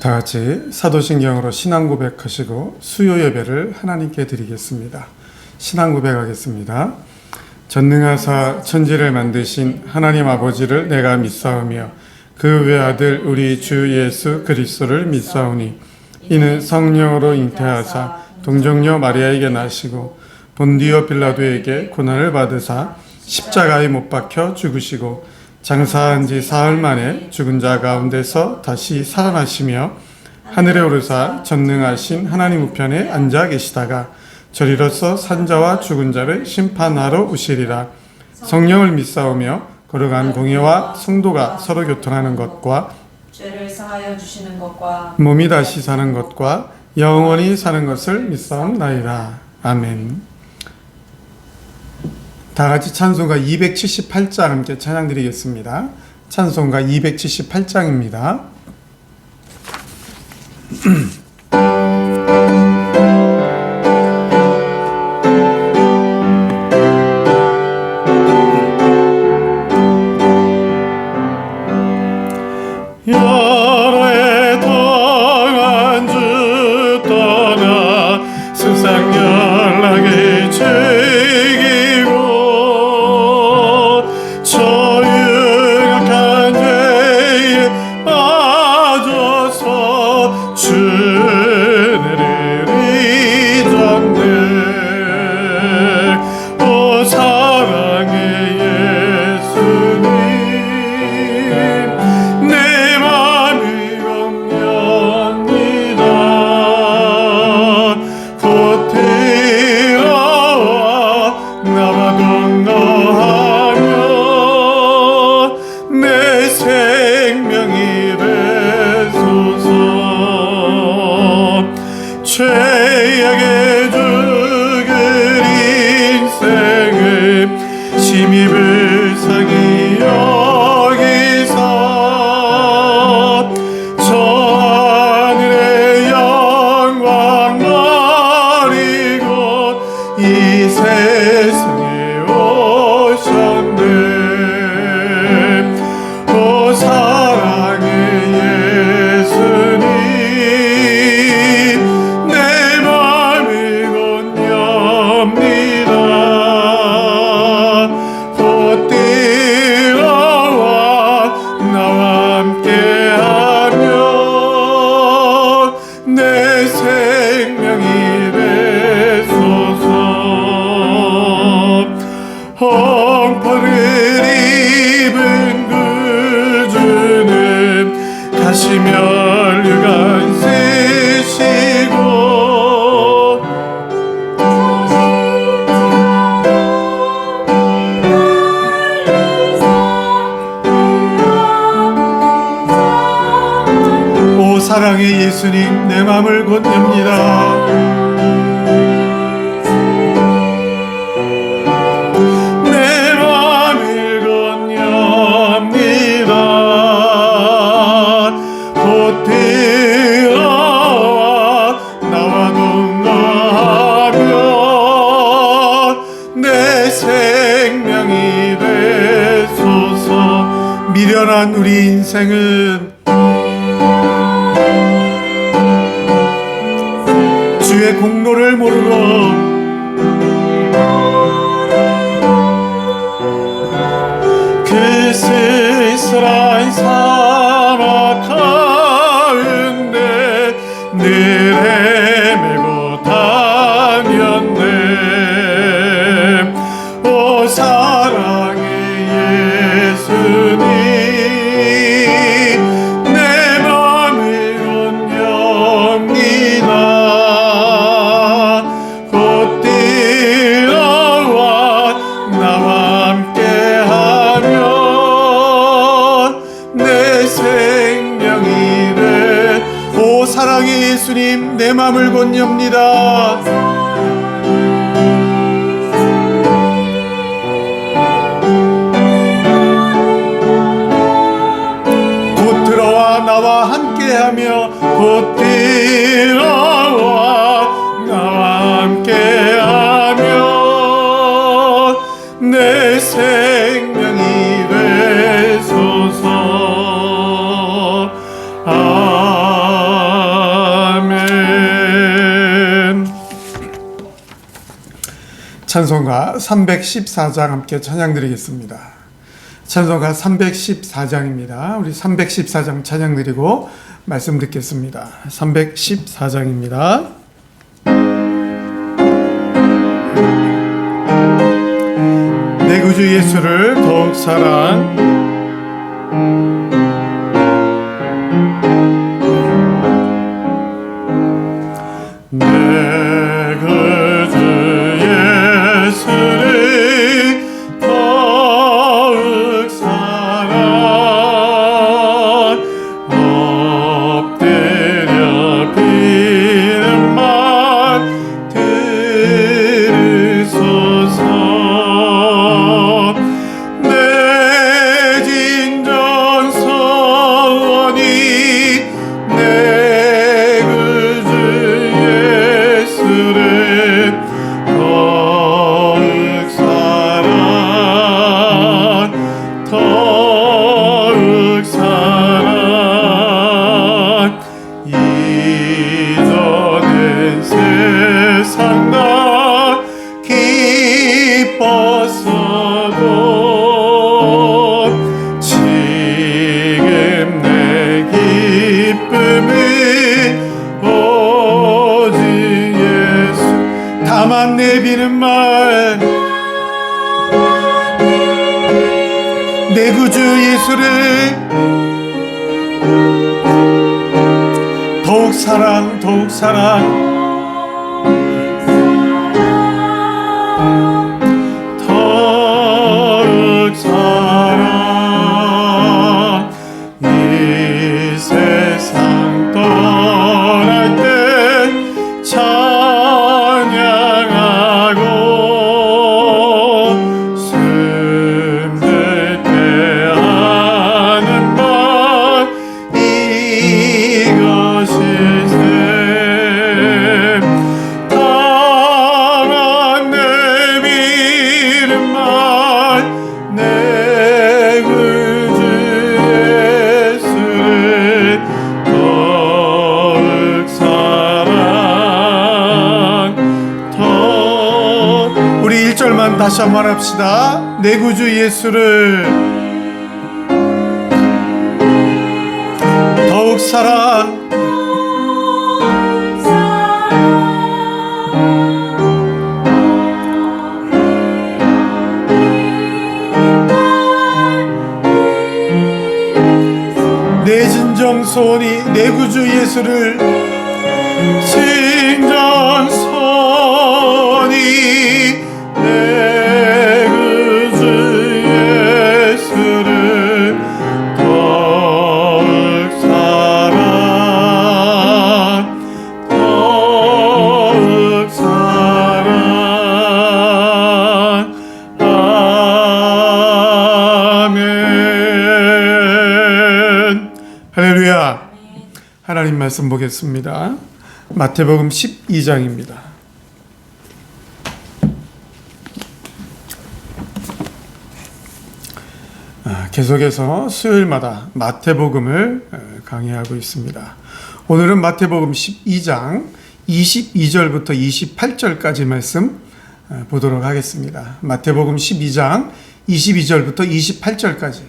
다 같이 사도신경으로 신앙 고백하시고 수요 예배를 하나님께 드리겠습니다. 신앙 고백하겠습니다. 전능하사 천지를 만드신 하나님 아버지를 내가 믿사오며 그 외아들 우리 주 예수 그리스도를 믿사오니 이는 성령으로 잉태하사 동정녀 마리아에게 나시고 본디오 빌라도에게 고난을 받으사 십자가에 못 박혀 죽으시고 장사한 지 사흘 만에 죽은 자 가운데서 다시 살아나시며 하늘에 오르사 전능하신 하나님 우편에 앉아 계시다가 저리로서 산자와 죽은 자를 심판하러 오시리라. 성령을 믿사오며 거룩한 공예와 성도가 서로 교통하는 것과 죄를 사하여 주시는 것과 몸이 다시 사는 것과 영원히 사는 것을 믿사옵나이다. 아멘. 다 같이 찬송가 278장 함께 찬양 드리겠습니다. 찬송가 278장입니다. 여러 해 동안 주 떠나 세상 연락이 즐기고 저유력한 죄에 빠져서 주를 잊었네. 오 사랑의 예수님 내 맘이 겁납니다. 곧 들어와 나와 동거하며 내 생명이 되소서. 죄악에 죽을 인생을 심히 불쌍히 여기사 저 하늘의 영광 버리고 이 세상에 오셨네. 오 사랑의 예수님 내 맘을 건넵니다. 곧 들어와 나와 함께하며 내 생명이 되소서. 험포를 입은 구주는 가시면류관 쓰시고 오 사랑의 예수님 내 맘을 건넵니다. 내 맘을 건넵니다. 곧 들어와 나와 동거하며 내 생명이 되소서. 미련한 우리 인생은 주의 공로를 모르고 그 쓸쓸한 사막 가운데 늘 헤매고 다녔네. 오 사랑의 예수님 내 맘을 건넵니다. 곧 들어와 나와 함께하며 내 생명이 돼. 오 사랑의 예수님 내 맘을 건넵니다. 곧 들어와 나와 함께하며 곧 들어와 나와 함께하며 내 생명이 되소서. 찬송가 314장 함께 찬양 드리겠습니다. 찬송가 314장입니다. 우리 314장 찬양 드리고 말씀 듣겠습니다. 314장입니다. 내 구주 예수를 더욱 사랑 내 구주 예수를 더욱 사랑 엎드려 비는 말 들으소서 내 진정 소원이 내 구주 예수를 더욱 사랑 더욱 사랑 이전엔 세상 나 기뻤어도 지금 내 기쁨은 오직 예수 다만 내비는 말 내 구주 예수를 더욱 사랑 더욱 사랑 더욱 사랑 이 세상 떠날 때 찬양하고 숨들 때 하는 말 이것일세 다만 내비는 말 내 구주 예수를 더욱 사랑 더 우리 1절만 다시 한번 합시다. 내 구주 예수를 더욱 사랑 내 진정 소원이 내 구주 예수를 진정 소원이 내 구주 예수를 더욱 사랑 더욱 사랑 아멘. 할렐루야. 하나님 말씀 보겠습니다. 마태복음 12장입니다. 계속해서 수요일마다 마태복음을 강의하고 있습니다. 오늘은 마태복음 12장 22절부터 28절까지 말씀 보도록 하겠습니다. 마태복음 12장 22절부터 28절까지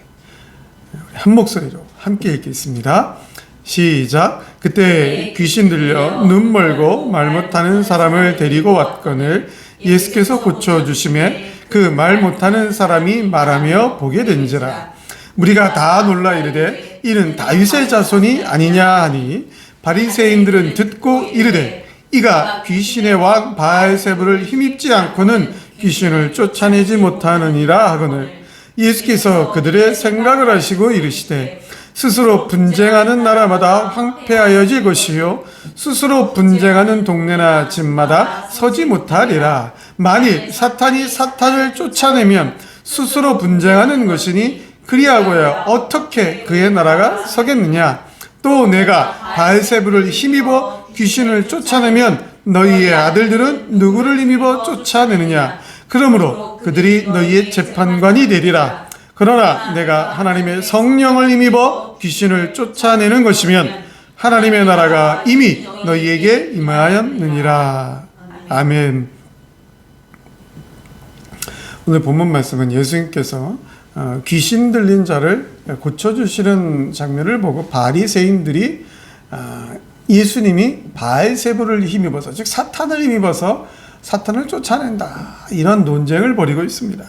한 목소리로 함께 읽겠습니다. 시작. 그때 귀신 들려 눈 멀고 말 못하는 사람을 데리고 왔거늘 예수께서 고쳐주심에 그 말 못하는 사람이 말하며 보게 된지라. 무리가 다 놀라 이르되 이는 다윗의 자손이 아니냐 하니 바리새인들은 듣고 이르되 이가 귀신의 왕 바알세불을 힘입지 않고는 귀신을 쫓아내지 못하느니라 하거늘 예수께서 그들의 생각을 하시고 이르시되 스스로 분쟁하는 나라마다 황폐하여질 것이요 스스로 분쟁하는 동네나 집마다 서지 못하리라. 만일 사탄이 사탄을 쫓아내면 스스로 분쟁하는 것이니 그리하고야 어떻게 그의 나라가 서겠느냐. 또 내가 바알세불을 힘입어 귀신을 쫓아내면 너희의 아들들은 누구를 힘입어 쫓아내느냐. 그러므로 그들이 너희의 재판관이 되리라. 그러나 내가 하나님의 성령을 힘입어 귀신을 쫓아내는 것이면 하나님의 나라가 이미 너희에게 임하였느니라. 아멘. 오늘 본문 말씀은 예수님께서 귀신 들린 자를 고쳐주시는 장면을 보고 바리새인들이 예수님이 바알세불을 힘입어서, 즉 사탄을 힘입어서 사탄을 쫓아낸다, 이런 논쟁을 벌이고 있습니다.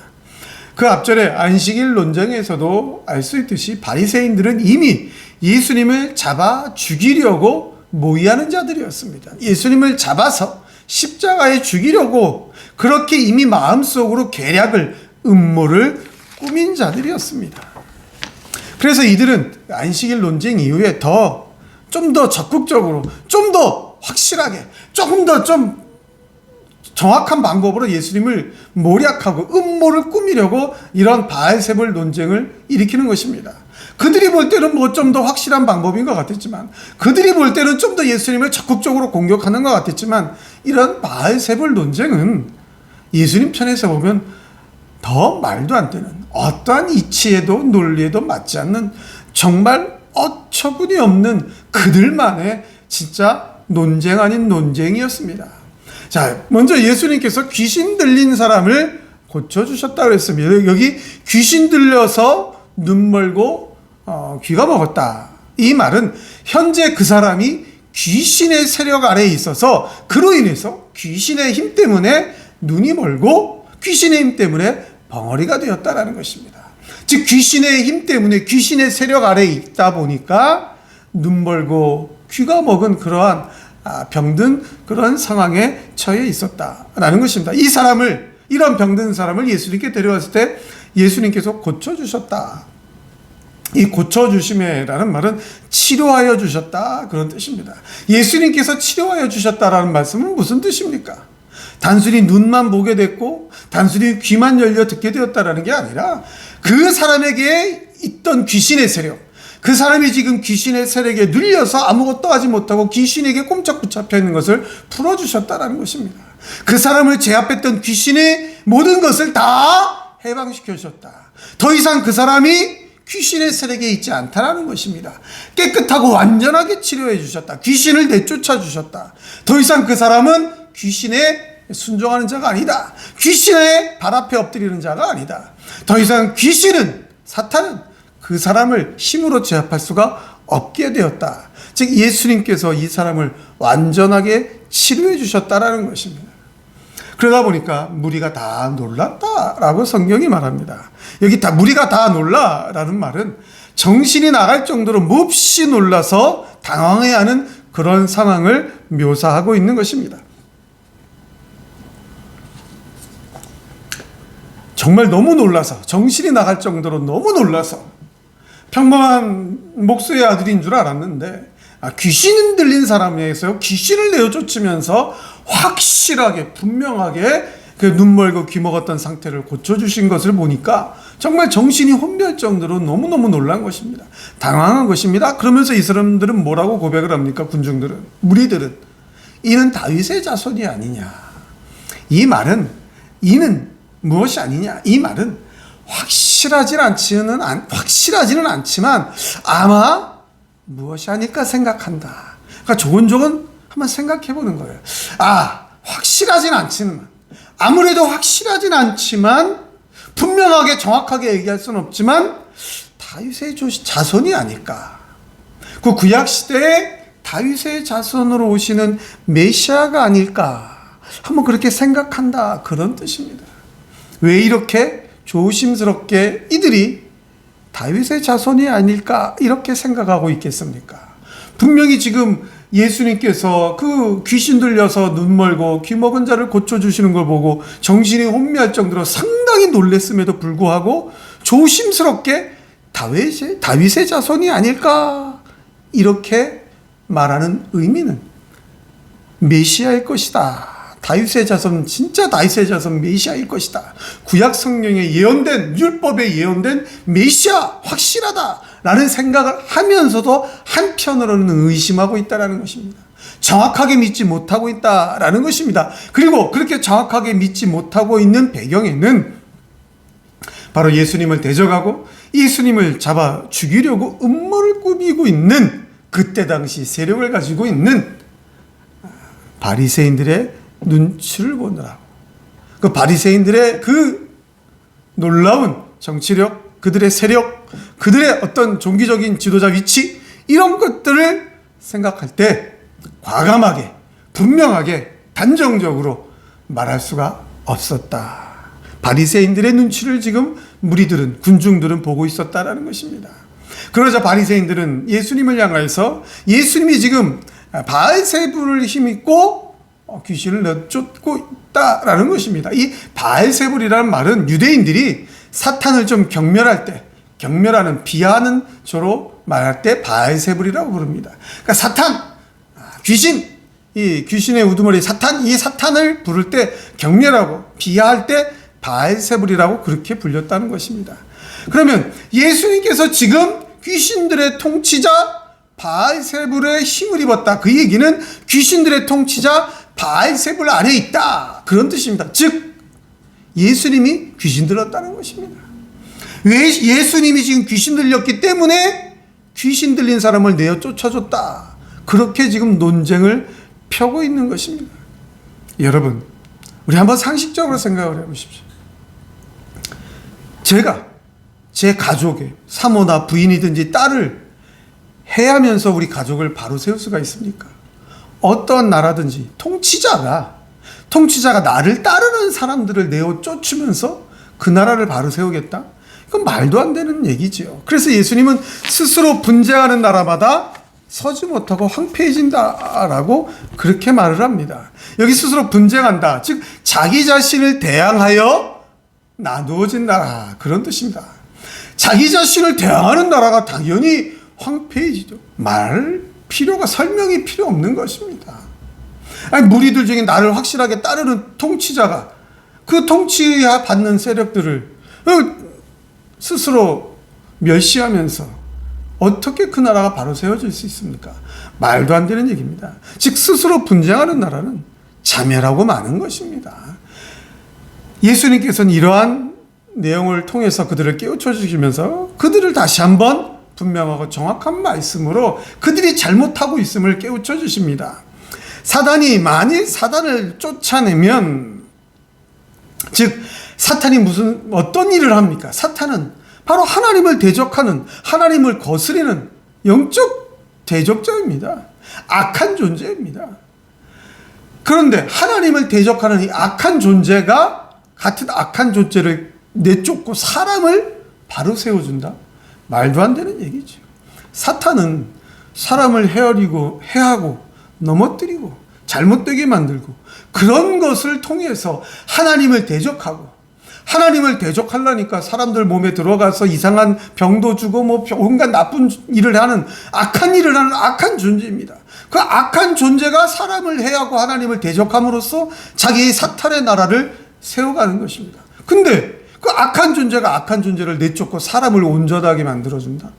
그 앞절에 안식일 논쟁에서도 알 수 있듯이 바리새인들은 이미 예수님을 잡아 죽이려고 모의하는 자들이었습니다. 예수님을 잡아서 십자가에 죽이려고 그렇게 이미 마음속으로 계략을, 음모를 꾸민 자들이었습니다. 그래서 이들은 안식일 논쟁 이후에 좀 더 적극적으로, 좀 더 확실하게, 조금 더 좀 정확한 방법으로 예수님을 모략하고 음모를 꾸미려고 이런 바알세불 논쟁을 일으키는 것입니다. 그들이 볼 때는 뭐 좀 더 확실한 방법인 것 같았지만, 그들이 볼 때는 좀 더 예수님을 적극적으로 공격하는 것 같았지만, 이런 바알세불 논쟁은 예수님 편에서 보면 더 말도 안 되는, 어떠한 이치에도 논리에도 맞지 않는, 정말 어처구니 없는 그들만의 진짜 논쟁 아닌 논쟁이었습니다. 자, 먼저 예수님께서 귀신 들린 사람을 고쳐주셨다고 했습니다. 여기 귀신 들려서 눈 멀고 귀가 먹었다, 이 말은 현재 그 사람이 귀신의 세력 아래에 있어서 그로 인해서 귀신의 힘 때문에 눈이 멀고 귀신의 힘 때문에 벙어리가 되었다라는 것입니다. 즉 귀신의 힘 때문에, 귀신의 세력 아래에 있다 보니까 눈 멀고 귀가 먹은 그러한 병든 그런 상황에 처해 있었다라는 것입니다. 이런 병든 사람을 예수님께 데려왔을 때 예수님께서 고쳐주셨다. 이 고쳐주심이라는 말은 치료하여 주셨다, 그런 뜻입니다. 예수님께서 치료하여 주셨다라는 말씀은 무슨 뜻입니까? 단순히 눈만 보게 됐고 단순히 귀만 열려 듣게 되었다라는 게 아니라, 그 사람에게 있던 귀신의 세력, 그 사람이 지금 귀신의 세력에 눌려서 아무것도 하지 못하고 귀신에게 꼼짝 붙잡혀 있는 것을 풀어주셨다라는 것입니다. 그 사람을 제압했던 귀신의 모든 것을 다 해방시켜 주셨다. 더 이상 그 사람이 귀신의 세력에 있지 않다라는 것입니다. 깨끗하고 완전하게 치료해 주셨다. 귀신을 내쫓아 주셨다. 더 이상 그 사람은 귀신에 순종하는 자가 아니다. 귀신의 발 앞에 엎드리는 자가 아니다. 더 이상 귀신은, 사탄은 그 사람을 힘으로 제압할 수가 없게 되었다. 즉 예수님께서 이 사람을 완전하게 치료해 주셨다라는 것입니다. 그러다 보니까 무리가 다 놀랐다라고 성경이 말합니다. 여기 무리가 다 놀라라는 말은 정신이 나갈 정도로 몹시 놀라서 당황해하는 그런 상황을 묘사하고 있는 것입니다. 정말 너무 놀라서, 정신이 나갈 정도로 너무 놀라서, 평범한 목수의 아들인 줄 알았는데 귀신 들린 사람에게서 귀신을 내어쫓으면서 확실하게, 분명하게 그 눈 멀고 귀 먹었던 상태를 고쳐주신 것을 보니까 정말 정신이 혼미할 정도로 너무너무 놀란 것입니다. 당황한 것입니다. 그러면서 이 사람들은 뭐라고 고백을 합니까? 군중들은, 무리들은 이는 다윗의 자손이 아니냐. 이 말은, 이는 무엇이 아니냐, 이 말은 확실하지는 않지만 아마 무엇이 아닐까 생각한다. 그러니까 조곤조곤 한번 생각해 보는 거예요. 확실하진 않지만, 아무래도 확실하진 않지만, 분명하게 정확하게 얘기할 수는 없지만 다윗의 자손이 아닐까. 그 구약 시대에 다윗의 자손으로 오시는 메시아가 아닐까, 한번 그렇게 생각한다, 그런 뜻입니다. 왜 이렇게 조심스럽게 이들이 다윗의 자손이 아닐까 이렇게 생각하고 있겠습니까? 분명히 지금 예수님께서 그 귀신 들려서 눈 멀고 귀 먹은 자를 고쳐주시는 걸 보고 정신이 혼미할 정도로 상당히 놀랐음에도 불구하고 조심스럽게 다윗의 자손이 아닐까 이렇게 말하는 의미는 메시아일 것이다. 다윗의 자손, 진짜 다윗의 자손 메시아일 것이다. 구약 성경에 예언된, 율법에 예언된 메시아 확실하다라는 생각을 하면서도 한편으로는 의심하고 있다라는 것입니다. 정확하게 믿지 못하고 있다라는 것입니다. 그리고 그렇게 정확하게 믿지 못하고 있는 배경에는 바로 예수님을 대적하고 예수님을 잡아 죽이려고 음모를 꾸미고 있는, 그때 당시 세력을 가지고 있는 바리새인들의 눈치를 보느라고, 그 바리새인들의 그 놀라운 정치력, 그들의 세력, 그들의 어떤 종교적인 지도자 위치, 이런 것들을 생각할 때 과감하게, 분명하게, 단정적으로 말할 수가 없었다. 바리새인들의 눈치를 지금 무리들은, 군중들은 보고 있었다라는 것입니다. 그러자 바리새인들은 예수님을 향하여서 예수님이 지금 바알세불을 힘입고 귀신을 내쫓고 있다라는 것입니다. 이 바알세불이라는 말은 유대인들이 사탄을 좀 경멸할 때, 경멸하는, 비하하는 조로 말할 때 바알세불이라고 부릅니다. 그러니까 사탄, 귀신, 이 귀신의 우두머리 사탄, 이 사탄을 부를 때, 경멸하고 비하할 때 바알세불이라고 그렇게 불렸다는 것입니다. 그러면 예수님께서 지금 귀신들의 통치자 바알세불의 힘을 입었다. 그 얘기는 귀신들의 통치자 바알세불 아래에 있다. 그런 뜻입니다. 즉 예수님이 귀신 들렸다는 것입니다. 왜 예수님이 지금 귀신 들렸기 때문에 귀신 들린 사람을 내어 쫓아줬다. 그렇게 지금 논쟁을 펴고 있는 것입니다. 여러분, 우리 한번 상식적으로 생각을 해보십시오. 제가 제 가족의 사모나 부인이든지 딸을 해하면서 우리 가족을 바로 세울 수가 있습니까? 어떤 나라든지 통치자가 나를 따르는 사람들을 내어 쫓으면서 그 나라를 바로 세우겠다? 이건 말도 안 되는 얘기죠. 그래서 예수님은 스스로 분쟁하는 나라마다 서지 못하고 황폐해진다라고 그렇게 말을 합니다. 여기 스스로 분쟁한다. 즉 자기 자신을 대항하여 나누어진 나라, 그런 뜻입니다. 자기 자신을 대항하는 나라가 당연히 황폐해지죠. 설명이 필요 없는 것입니다. 아니, 무리들 중에 나를 확실하게 따르는 통치자가 그 통치받는 세력들을 스스로 멸시하면서 어떻게 그 나라가 바로 세워질 수 있습니까? 말도 안 되는 얘기입니다. 즉 스스로 분쟁하는 나라는 자멸하고 마는 것입니다. 예수님께서는 이러한 내용을 통해서 그들을 깨우쳐 주시면서 그들을 다시 한번 분명하고 정확한 말씀으로 그들이 잘못하고 있음을 깨우쳐 주십니다. 만일 사단을 쫓아내면, 즉 사탄이 어떤 일을 합니까? 사탄은 바로 하나님을 대적하는, 하나님을 거스리는 영적 대적자입니다. 악한 존재입니다. 그런데 하나님을 대적하는 이 악한 존재가 같은 악한 존재를 내쫓고 사람을 바로 세워준다? 말도 안 되는 얘기죠. 사탄은 사람을 해하고 넘어뜨리고 잘못되게 만들고 그런 것을 통해서 하나님을 대적하고, 하나님을 대적하려니까 사람들 몸에 들어가서 이상한 병도 주고 온갖 나쁜 일을 하는, 악한 일을 하는 악한 존재입니다. 그 악한 존재가 사람을 해하고 하나님을 대적함으로써 자기의 사탄의 나라를 세워가는 것입니다. 근데 그 악한 존재가 악한 존재를 내쫓고 사람을 온전하게 만들어준다?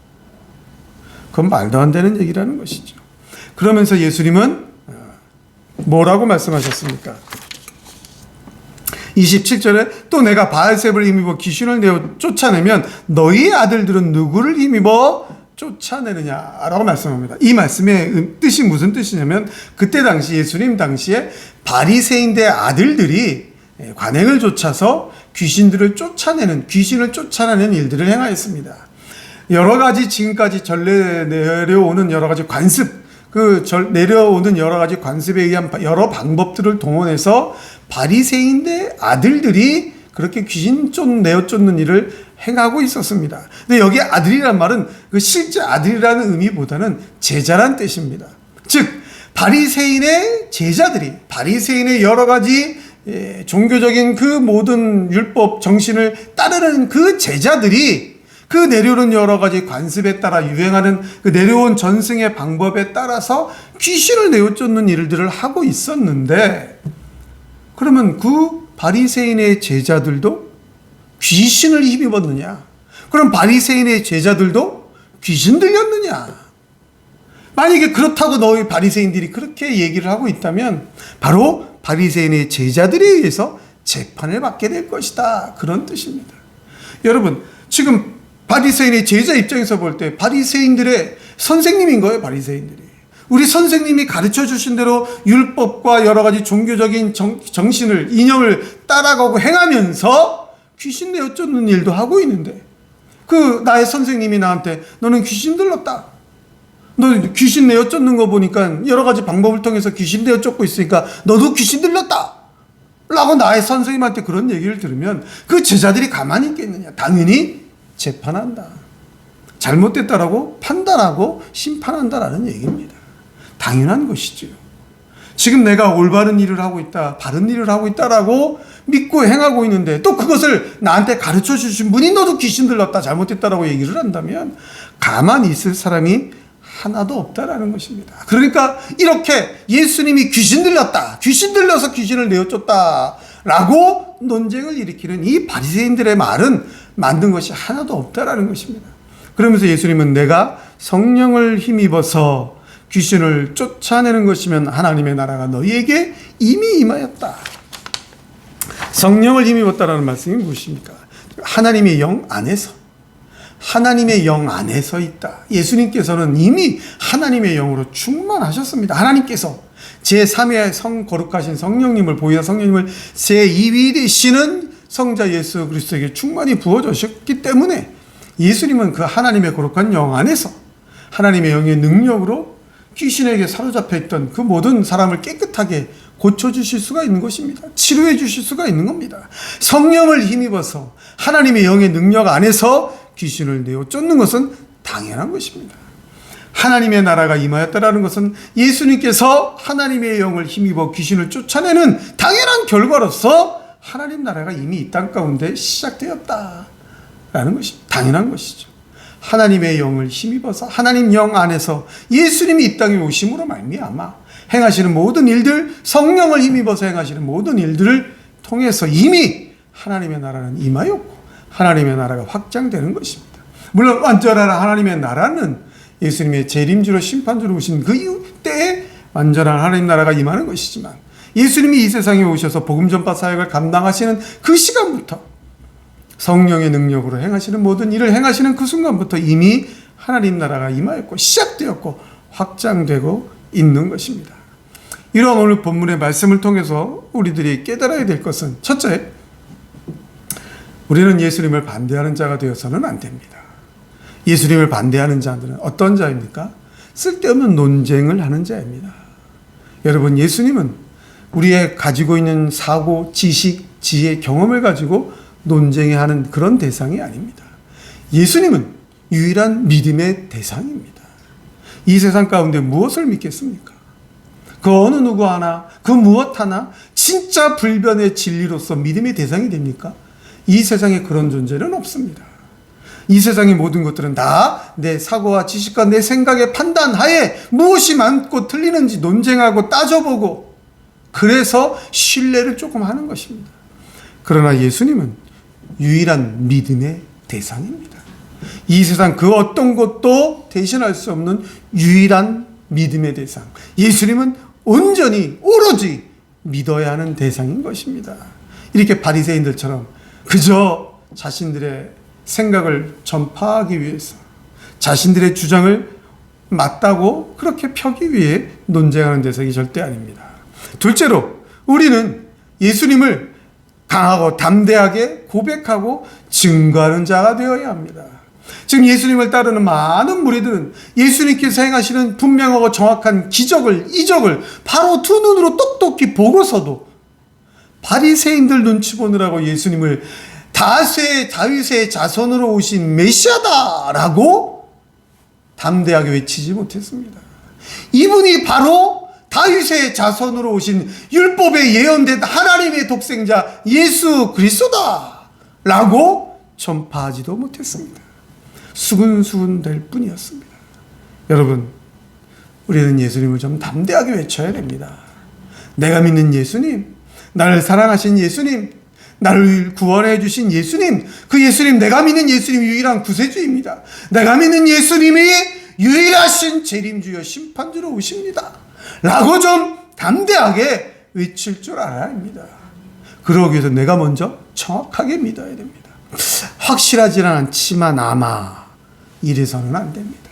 그건 말도 안 되는 얘기라는 것이죠. 그러면서 예수님은 뭐라고 말씀하셨습니까? 27절에 또 내가 바알세불을 힘입어 귀신을 내어 쫓아내면 너희의 아들들은 누구를 힘입어 쫓아내느냐라고 말씀합니다. 이 말씀의 뜻이 무슨 뜻이냐면, 그때 당시 예수님 당시에 바리새인의 아들들이 관행을 쫓아서 귀신을 쫓아내는 일들을 행하였습니다. 여러 가지 지금까지 내려오는 여러 가지 관습, 내려오는 여러 가지 관습에 의한 여러 방법들을 동원해서 바리새인의 아들들이 그렇게 귀신 내어 쫓는 일을 행하고 있었습니다. 근데 여기 아들이란 말은 그 실제 아들이라는 의미보다는 제자란 뜻입니다. 즉 바리새인의 제자들이, 바리새인의 여러 가지 종교적인 그 모든 율법 정신을 따르는 그 제자들이 그 내려오는 여러 가지 관습에 따라 유행하는 그 내려온 전승의 방법에 따라서 귀신을 내어 쫓는 일들을 하고 있었는데, 그러면 그 바리새인의 제자들도 귀신을 힘입었느냐? 그럼 바리새인의 제자들도 귀신 들렸느냐? 만약에 그렇다고 너희 바리새인들이 그렇게 얘기를 하고 있다면 바로 바리새인의 제자들에 의해서 재판을 받게 될 것이다, 그런 뜻입니다. 여러분, 지금 바리새인의 제자 입장에서 볼 때 바리새인들의 선생님인 거예요. 바리새인들이 우리 선생님이 가르쳐 주신 대로 율법과 여러 가지 종교적인 정신을, 이념을 따라가고 행하면서 귀신 내어 쫓는 일도 하고 있는데, 그 나의 선생님이 나한테 너는 귀신 들렀다, 너 귀신 내어 쫓는 거 보니까 여러 가지 방법을 통해서 귀신 내어 쫓고 있으니까 너도 귀신 들렸다 라고 나의 선생님한테 그런 얘기를 들으면 그 제자들이 가만히 있겠느냐? 당연히 재판한다, 잘못됐다라고 판단하고 심판한다라는 얘기입니다. 당연한 것이지요. 지금 내가 올바른 일을 하고 있다, 바른 일을 하고 있다라고 믿고 행하고 있는데 또 그것을 나한테 가르쳐 주신 분이 너도 귀신 들렸다, 잘못됐다라고 얘기를 한다면 가만히 있을 사람이 하나도 없다라는 것입니다. 그러니까 이렇게 예수님이 귀신 들렸다, 귀신 들려서 귀신을 내어쫓다라고 논쟁을 일으키는 이 바리새인들의 말은 만든 것이 하나도 없다라는 것입니다. 그러면서 예수님은 내가 성령을 힘입어서 귀신을 쫓아내는 것이면 하나님의 나라가 너희에게 이미 임하였다. 성령을 힘입었다라는 말씀이 무엇입니까? 하나님의 영 안에서, 하나님의 영 안에서 있다. 예수님께서는 이미 하나님의 영으로 충만하셨습니다. 하나님께서 제3의 성 거룩하신 성령님을, 보혜사 성령님을 제2위 되시는 성자 예수 그리스도에게 충만히 부어주셨기 때문에 예수님은 그 하나님의 거룩한 영 안에서 하나님의 영의 능력으로 귀신에게 사로잡혀 있던 그 모든 사람을 깨끗하게 고쳐주실 수가 있는 것입니다. 치료해 주실 수가 있는 겁니다. 성령을 힘입어서 하나님의 영의 능력 안에서 귀신을 내어 쫓는 것은 당연한 것입니다. 하나님의 나라가 임하였다라는 것은 예수님께서 하나님의 영을 힘입어 귀신을 쫓아내는 당연한 결과로서 하나님 나라가 이미 이 땅 가운데 시작되었다라는 것이 당연한 것이죠. 하나님의 영을 힘입어서 하나님 영 안에서 예수님이 이 땅에 오심으로 말미암아 행하시는 모든 일들, 성령을 힘입어서 행하시는 모든 일들을 통해서 이미 하나님의 나라는 임하였고 하나님의 나라가 확장되는 것입니다. 물론 완전한 하나님의 나라는 예수님의 재림주로 심판주로 오신 그 때에 완전한 하나님 나라가 임하는 것이지만 예수님이 이 세상에 오셔서 복음 전파 사역을 감당하시는 그 시간부터 성령의 능력으로 행하시는 모든 일을 행하시는 그 순간부터 이미 하나님 나라가 임하였고 시작되었고 확장되고 있는 것입니다. 이러한 오늘 본문의 말씀을 통해서 우리들이 깨달아야 될 것은, 첫째, 우리는 예수님을 반대하는 자가 되어서는 안 됩니다. 예수님을 반대하는 자들은 어떤 자입니까? 쓸데없는 논쟁을 하는 자입니다. 여러분, 예수님은 우리의 가지고 있는 사고, 지식, 지혜, 경험을 가지고 논쟁해야 하는 그런 대상이 아닙니다. 예수님은 유일한 믿음의 대상입니다. 이 세상 가운데 무엇을 믿겠습니까? 그 어느 누구 하나, 그 무엇 하나 진짜 불변의 진리로서 믿음의 대상이 됩니까? 이 세상에 그런 존재는 없습니다. 이 세상의 모든 것들은 다 내 사고와 지식과 내 생각의 판단 하에 무엇이 맞고 틀리는지 논쟁하고 따져보고 그래서 신뢰를 조금 하는 것입니다. 그러나 예수님은 유일한 믿음의 대상입니다. 이 세상 그 어떤 것도 대신할 수 없는 유일한 믿음의 대상. 예수님은 온전히 오로지 믿어야 하는 대상인 것입니다. 이렇게 바리새인들처럼 그저 자신들의 생각을 전파하기 위해서 자신들의 주장을 맞다고 그렇게 펴기 위해 논쟁하는 대상이 절대 아닙니다. 둘째로 우리는 예수님을 강하고 담대하게 고백하고 증거하는 자가 되어야 합니다. 지금 예수님을 따르는 많은 무리들은 예수님께서 행하시는 분명하고 정확한 기적을, 이적을 바로 두 눈으로 똑똑히 보고서도 바리새인들 눈치 보느라고 예수님을 다윗의 자손으로 오신 메시아다라고 담대하게 외치지 못했습니다. 이분이 바로 다윗의 자손으로 오신 율법에 예언된 하나님의 독생자 예수 그리스도다라고 전파하지도 못했습니다. 수군수군 될 뿐이었습니다. 여러분, 우리는 예수님을 좀 담대하게 외쳐야 됩니다. 내가 믿는 예수님, 나를 사랑하신 예수님, 나를 구원해 주신 예수님, 그 예수님, 내가 믿는 예수님이 유일한 구세주입니다. 내가 믿는 예수님이 유일하신 재림주여 심판주로 오십니다 라고 좀 담대하게 외칠 줄 알아야 합니다. 그러기 위해서 내가 먼저 정확하게 믿어야 됩니다. 확실하지는 않지만 아마 이래서는 안 됩니다.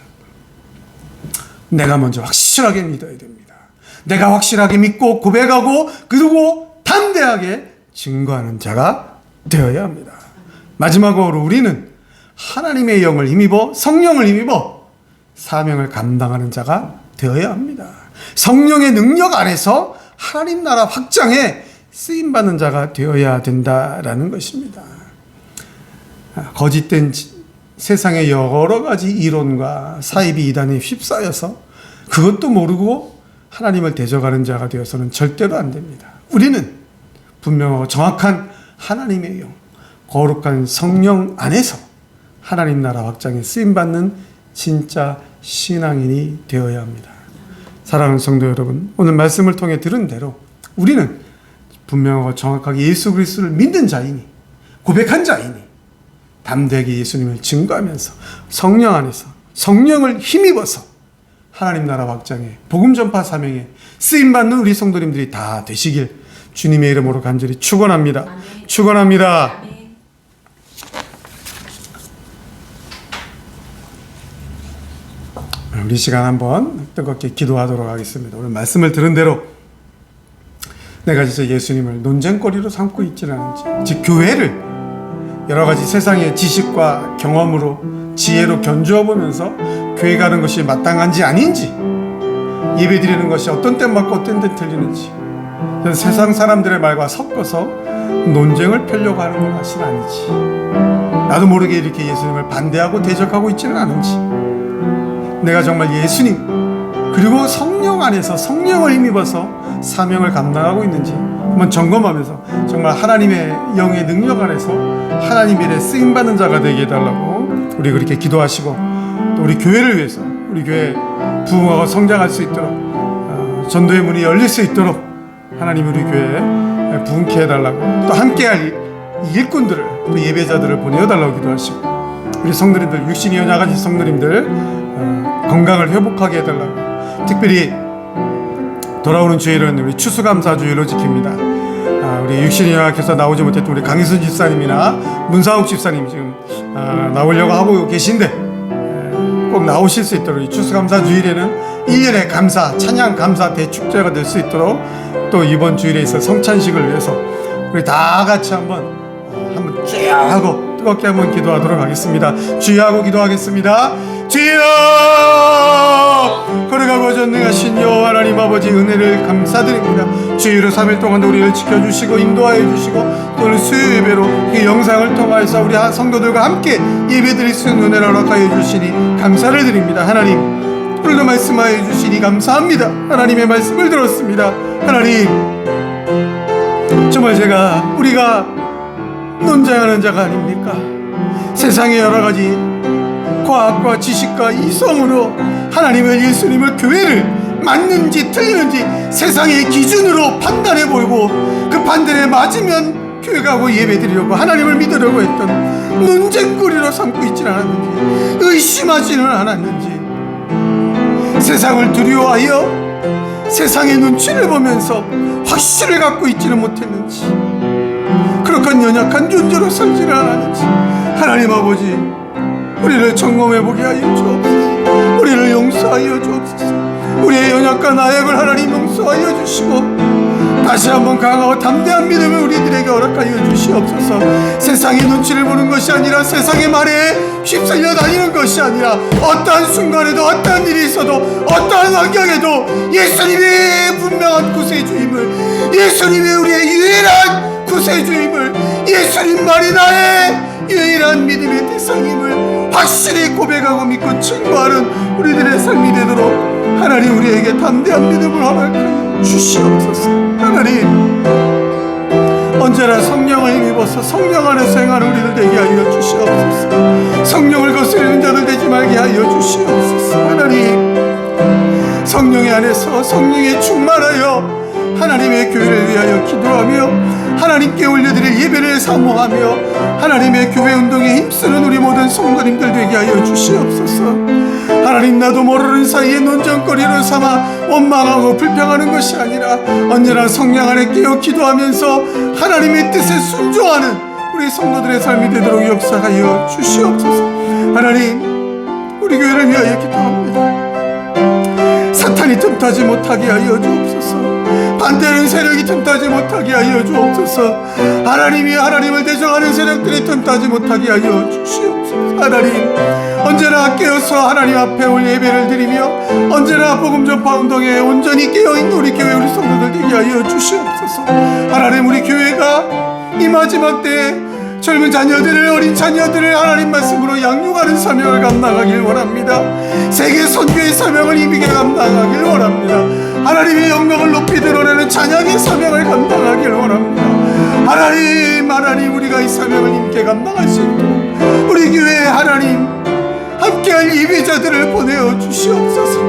내가 먼저 확실하게 믿어야 됩니다. 내가 확실하게 믿고 고백하고 그리고 담대하게 증거하는 자가 되어야 합니다. 마지막으로 우리는 하나님의 영을 힘입어 성령을 힘입어 사명을 감당하는 자가 되어야 합니다. 성령의 능력 안에서 하나님 나라 확장에 쓰임받는 자가 되어야 된다라는 것입니다. 거짓된 세상의 여러 가지 이론과 사이비 이단에 휩싸여서 그것도 모르고 하나님을 대적하는 자가 되어서는 절대로 안 됩니다. 우리는 분명하고 정확한 하나님의 영, 거룩한 성령 안에서 하나님 나라 확장에 쓰임받는 진짜 신앙인이 되어야 합니다. 사랑하는 성도 여러분, 오늘 말씀을 통해 들은 대로 우리는 분명하고 정확하게 예수 그리스도를 믿는 자이니, 고백한 자이니 담대하게 예수님을 증거하면서 성령 안에서 성령을 힘입어서 하나님 나라 확장에 복음 전파 사명에 쓰임받는 우리 성도님들이 다 되시길 주님의 이름으로 간절히 축원합니다. 아멘. 축원합니다. 아멘. 우리 시간 한번 뜨겁게 기도하도록 하겠습니다. 오늘 말씀을 들은 대로 내가 진짜 예수님을 논쟁거리로 삼고 있지는 않은지, 즉 교회를 여러 가지 세상의 지식과 경험으로 지혜로 견주어 보면서 교회 가는 것이 마땅한지 아닌지, 예배 드리는 것이 어떤 때 맞고 어떤 때 틀리는지, 세상 사람들의 말과 섞어서 논쟁을 펴려고 하는 것이 아닌지, 나도 모르게 이렇게 예수님을 반대하고 대적하고 있지는 않은지, 내가 정말 예수님 그리고 성령 안에서 성령을 힘입어서 사명을 감당하고 있는지 한번 점검하면서 정말 하나님의 영의 능력 안에서 하나님 일에 쓰임받는 자가 되게 해달라고 우리 그렇게 기도하시고, 또 우리 교회를 위해서 우리 교회 부흥하고 성장할 수 있도록 전도의 문이 열릴 수 있도록 하나님 우리 교회에 부흥케 해달라고, 또 함께할 일꾼들을 또 예배자들을 보내어달라고 기도하시고, 우리 성도님들 육신이 연약하신 성도님들 건강을 회복하게 해달라고, 특별히 돌아오는 주일은 우리 추수감사 주일로 지킵니다. 우리 육신이 연약해서 나오지 못했던 우리 강희순 집사님이나 문상욱 집사님 지금 나오려고 하고 계신데 꼭 나오실 수 있도록 이 추수감사 주일에는 1년의 감사, 찬양 감사 대축제가 될 수 있도록, 또 이번 주일에 있어 성찬식을 위해서 우리 다 같이 한번 주여하고 뜨겁게 한번 기도하도록 하겠습니다. 주여하고 기도하겠습니다. 주여, 거룩하고 전능하신 여호와 하나님 아버지, 은혜를 감사드립니다. 주일로 3일 동안 우리를 지켜주시고 인도하여 주시고, 또 오늘 수요 예배로 이 영상을 통하여서 우리 성도들과 함께 예배드릴 수 있는 은혜를 허락하여 주시니 감사를 드립니다. 하나님, 오늘도 말씀하여 주시니 감사합니다. 하나님의 말씀을 들었습니다. 하나님, 정말 우리가 논쟁하는 자가 아닙니까? 세상의 여러 가지 과학과 지식과 이성으로 하나님을, 예수님을, 교회를 맞는지 틀리는지 세상의 기준으로 판단해 보고, 그 판단에 맞으면 교회 가고 예배 드리려고 하나님을 믿으려고 했던 논쟁거리로 삼고 있지는 않았는지, 의심하지는 않았는지, 세상을 두려워하여 세상의 눈치를 보면서 확신을 갖고 있지는 못했는지, 그렇게 연약한 존재로 살지는 않았는지, 하나님 아버지, 우리를 점검해보게 하여 주옵소서. 우리를 용서하여 주옵소서. 우리의 연약과 나약을 하나님 용서하여 주시고, 다시 한번 강하고 담대한 믿음을 우리들에게 허락하여 주시옵소서. 세상의 눈치를 보는 것이 아니라, 세상의 말에 휩쓸려 다니는 것이 아니라, 어떠한 순간에도 어떠한 일이 있어도 어떠한 환경에도 예수님의 분명한 구세주임을, 예수님의 우리의 유일한 구세주임을, 예수님 말이 나의 유일한 믿음의 대상임을 확실히 고백하고 믿고 증거하는 우리들의 삶이 되도록 하나님 우리에게 담대한 믿음을 허락하여 주시옵소서. 하나님, 언제나 성령을 힘입어서 성령 안에서 행하는 우리들 되게 하여 주시옵소서. 성령을 거스르는 자들 되지 말게 하여 주시옵소서. 하나님, 성령의 안에서 성령에 충만하여 하나님의 교회를 위하여 기도하며 하나님께 올려드릴 예배를 사모하며 하나님의 교회 운동에 힘쓰는 우리 모든 성도님들 되게 하여 주시옵소서. 하나님, 나도 모르는 사이에 논쟁거리를 삼아 원망하고 불평하는 것이 아니라 언제나 성령 안에 깨어 기도하면서 하나님의 뜻에 순종하는 우리 성도들의 삶이 되도록 역사하여 주시옵소서. 하나님, 우리 교회를 위하여 기도합니다. 사탄이 틈타지 못하게 하여 주옵소서. 반대하는 세력이 틈타지 못하게 하여 주옵소서. 하나님이 하나님을 대적하는 세력들이 틈타지 못하게 하여 주시옵소서. 하나님, 언제나 깨어서 하나님 앞에 올 예배를 드리며 언제나 복음 전파 운동에 온전히 깨어있는 우리 교회 우리 성도들 되게 하여 주시옵소서. 하나님, 우리 교회가 이 마지막 때에 젊은 자녀들을, 어린 자녀들을 하나님 말씀으로 양육하는 사명을 감당하길 원합니다. 세계 선교의 사명을 힘있게 감당하길 원합니다. 하나님의 영광을 높이 드러내는 찬양의 사명을 감당하길 원합니다. 하나님, 우리가 이 사명을 힘있게 감당할 수 있도록 우리 교회에 하나님 함께할 예배자들을 보내어 주시옵소서.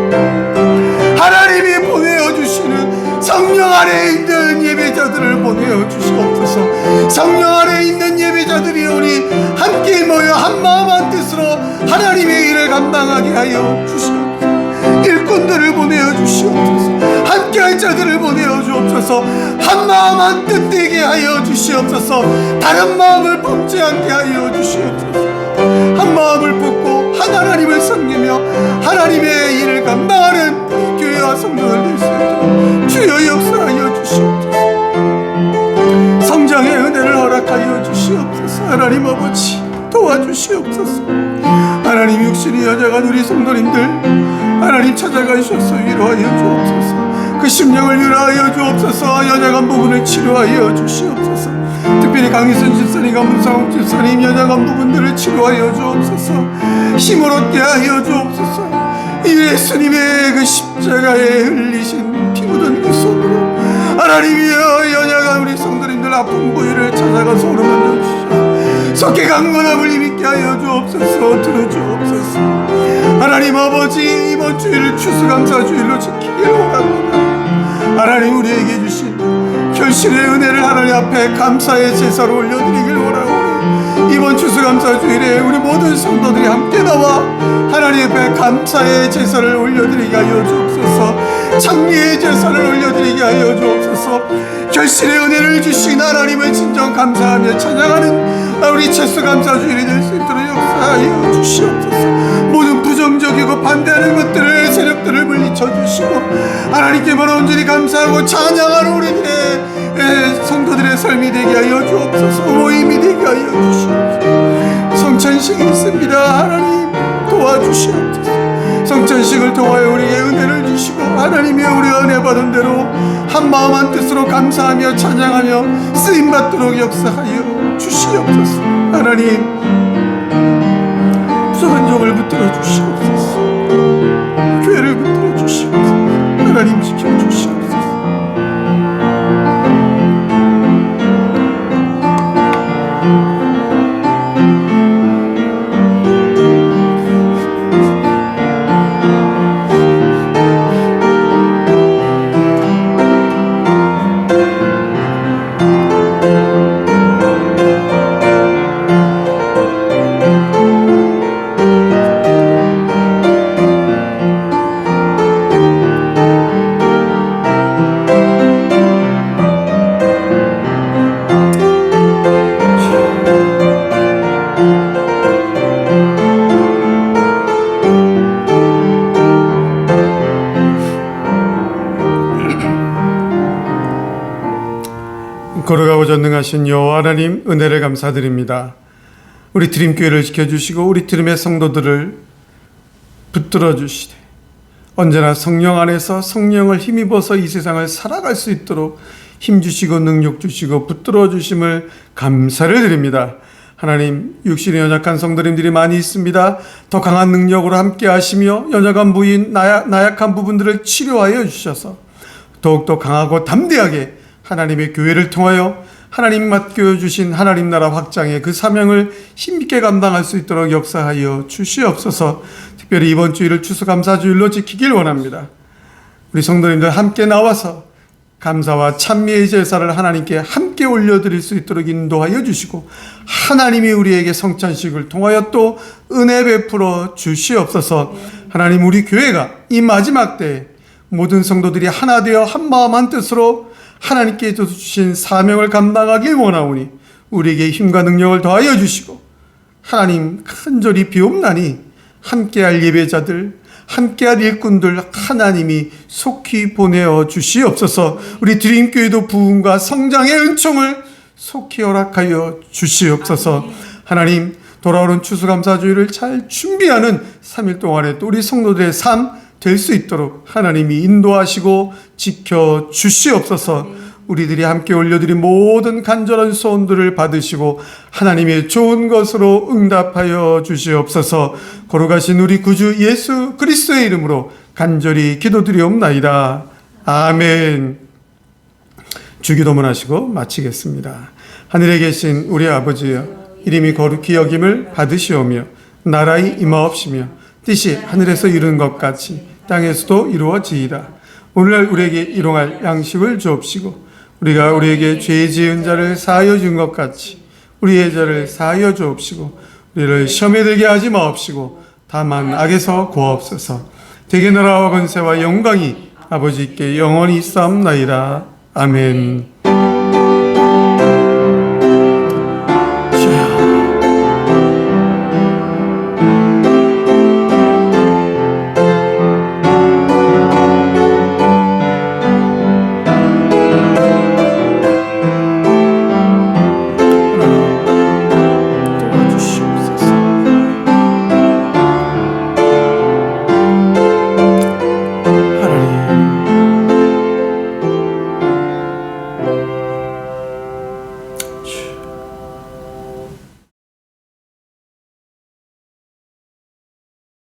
하나님이 보내어 주시는 성령 안에 있는 예배자들을 보내어 주시옵소서. 성령 안에 있는 예배자들이 우리 함께 모여 한마음 한뜻으로 하나님의 일을 감당하게 하여 주시옵소서. 일꾼들을 보내어 주시옵소서. 함께할 자들을 보내어 주옵소서. 한마음 한뜻 되게 하여 주시옵소서. 다른 마음을 품지 않게 하여 주시옵소서. 한 마음을 품고 한 하나님을 섬기며 하나님의 일을 감당하는 교회와 성도들 될 수 있도록 주여 역사하여 주시옵소서. 성장의 은혜를 허락하여 주시옵소서. 하나님 아버지 도와주시옵소서. 하나님, 육신이 여자간 우리 성도님들 하나님 찾아가셔서 위로하여 주옵소서. 그 심령을 위로하여 주옵소서. 연약한 부분을 치료하여 주시옵소서. 특별히 강희선 집사님과 문상욱 집사님 연약한 부분들을 치료하여 주옵소서. 힘을 얻게 하여 주옵소서. 예수님의 그 십자가에 흘리신 피 묻은 그 손으로 하나님이여 연약한 우리 성도님들 아픈 부위를 찾아가서 오르만져 주시옵소서. 속히 강건함을 힘있게 하여 주옵소서. 들어주옵소서. 하나님 아버지, 이번 주일을 추수감사주일로 지키길 원합니다. 하나님, 우리에게 주신 결실의 은혜를 하나님 앞에 감사의 제사로 올려드리길 원하오니 이번 추수감사주일에 우리 모든 성도들이 함께 나와 하나님 앞에 감사의 제사를 올려드리게 하여 주옵소서. 찬미의 제사를 올려드리게 하여 주옵소서. 결실의 은혜를 주신 하나님을 진정 감사하며 찬양하는 우리 추수감사주일이 될 수 있도록 역사하여 주시옵소서. 모든 부정적이고 반대하는 것들을, 세력들을 물리쳐 주시고 하나님께만 온전히 감사하고 찬양하는 우리들의 성도들의 삶이 되게 하여 주옵소서. 모임이 되게 하여 주시옵소서. 성찬식이 있습니다. 하나님 도와주시옵소서. 성찬식을 통하여 우리에게 은혜를 주시고 하나님이 우리가 은혜 받은 대로 한마음 한뜻으로 감사하며 찬양하며 쓰임받도록 역사하여 주시옵소서. 하나님, 부족한 종을 붙들어 주시옵소서. 교회를 붙들어 주시옵소서. 하나님 지켜주시옵소서. 걸어가고 전능하신 여호와 하나님, 은혜를 감사드립니다. 우리 드림교회를 지켜주시고 우리 드림의 성도들을 붙들어 주시되 언제나 성령 안에서 성령을 힘입어서 이 세상을 살아갈 수 있도록 힘주시고 능력 주시고 붙들어 주심을 감사를 드립니다. 하나님, 육신의 연약한 성도님들이 많이 있습니다. 더 강한 능력으로 함께 하시며 연약한 부인, 나약한 부분들을 치료하여 주셔서 더욱더 강하고 담대하게 하나님의 교회를 통하여 하나님 맡겨주신 하나님 나라 확장의 그 사명을 힘있게 감당할 수 있도록 역사하여 주시옵소서. 특별히 이번 주일을 추수감사주일로 지키길 원합니다. 우리 성도님들 함께 나와서 감사와 찬미의 제사를 하나님께 함께 올려드릴 수 있도록 인도하여 주시고 하나님이 우리에게 성찬식을 통하여 또 은혜 베풀어 주시옵소서. 하나님, 우리 교회가 이 마지막 때에 모든 성도들이 하나 되어 한마음 한뜻으로 하나님께 주신 사명을 감당하길 원하오니 우리에게 힘과 능력을 더하여 주시고 하나님, 간절히 비옵나니 함께할 예배자들, 함께할 일꾼들 하나님이 속히 보내어 주시옵소서. 우리 드림교회도 부흥과 성장의 은총을 속히 허락하여 주시옵소서. 하나님, 돌아오는 추수감사주의를 잘 준비하는 3일 동안에 또 우리 성도들의 삶 될 수 있도록 하나님이 인도하시고 지켜 주시옵소서. 우리들이 함께 올려드린 모든 간절한 소원들을 받으시고 하나님의 좋은 것으로 응답하여 주시옵소서. 거룩하신 우리 구주 예수 그리스도의 이름으로 간절히 기도드리옵나이다. 아멘. 주기도문 하시고 마치겠습니다. 하늘에 계신 우리 아버지여, 이름이 거룩히 여김을 받으시오며 나라의 임하옵시며 뜻이 하늘에서 이루는 것 같이 땅에서도 이루어지이다. 오늘날 우리에게 일용할 양식을 주옵시고 우리가 우리에게 죄 지은 자를 사하여 준 것 같이 우리의 죄를 사하여 주옵시고 우리를 시험에 들게 하지 마옵시고 다만 악에서 구하옵소서. 대개 나라와 권세와 영광이 아버지께 영원히 있사옵나이다. 아멘.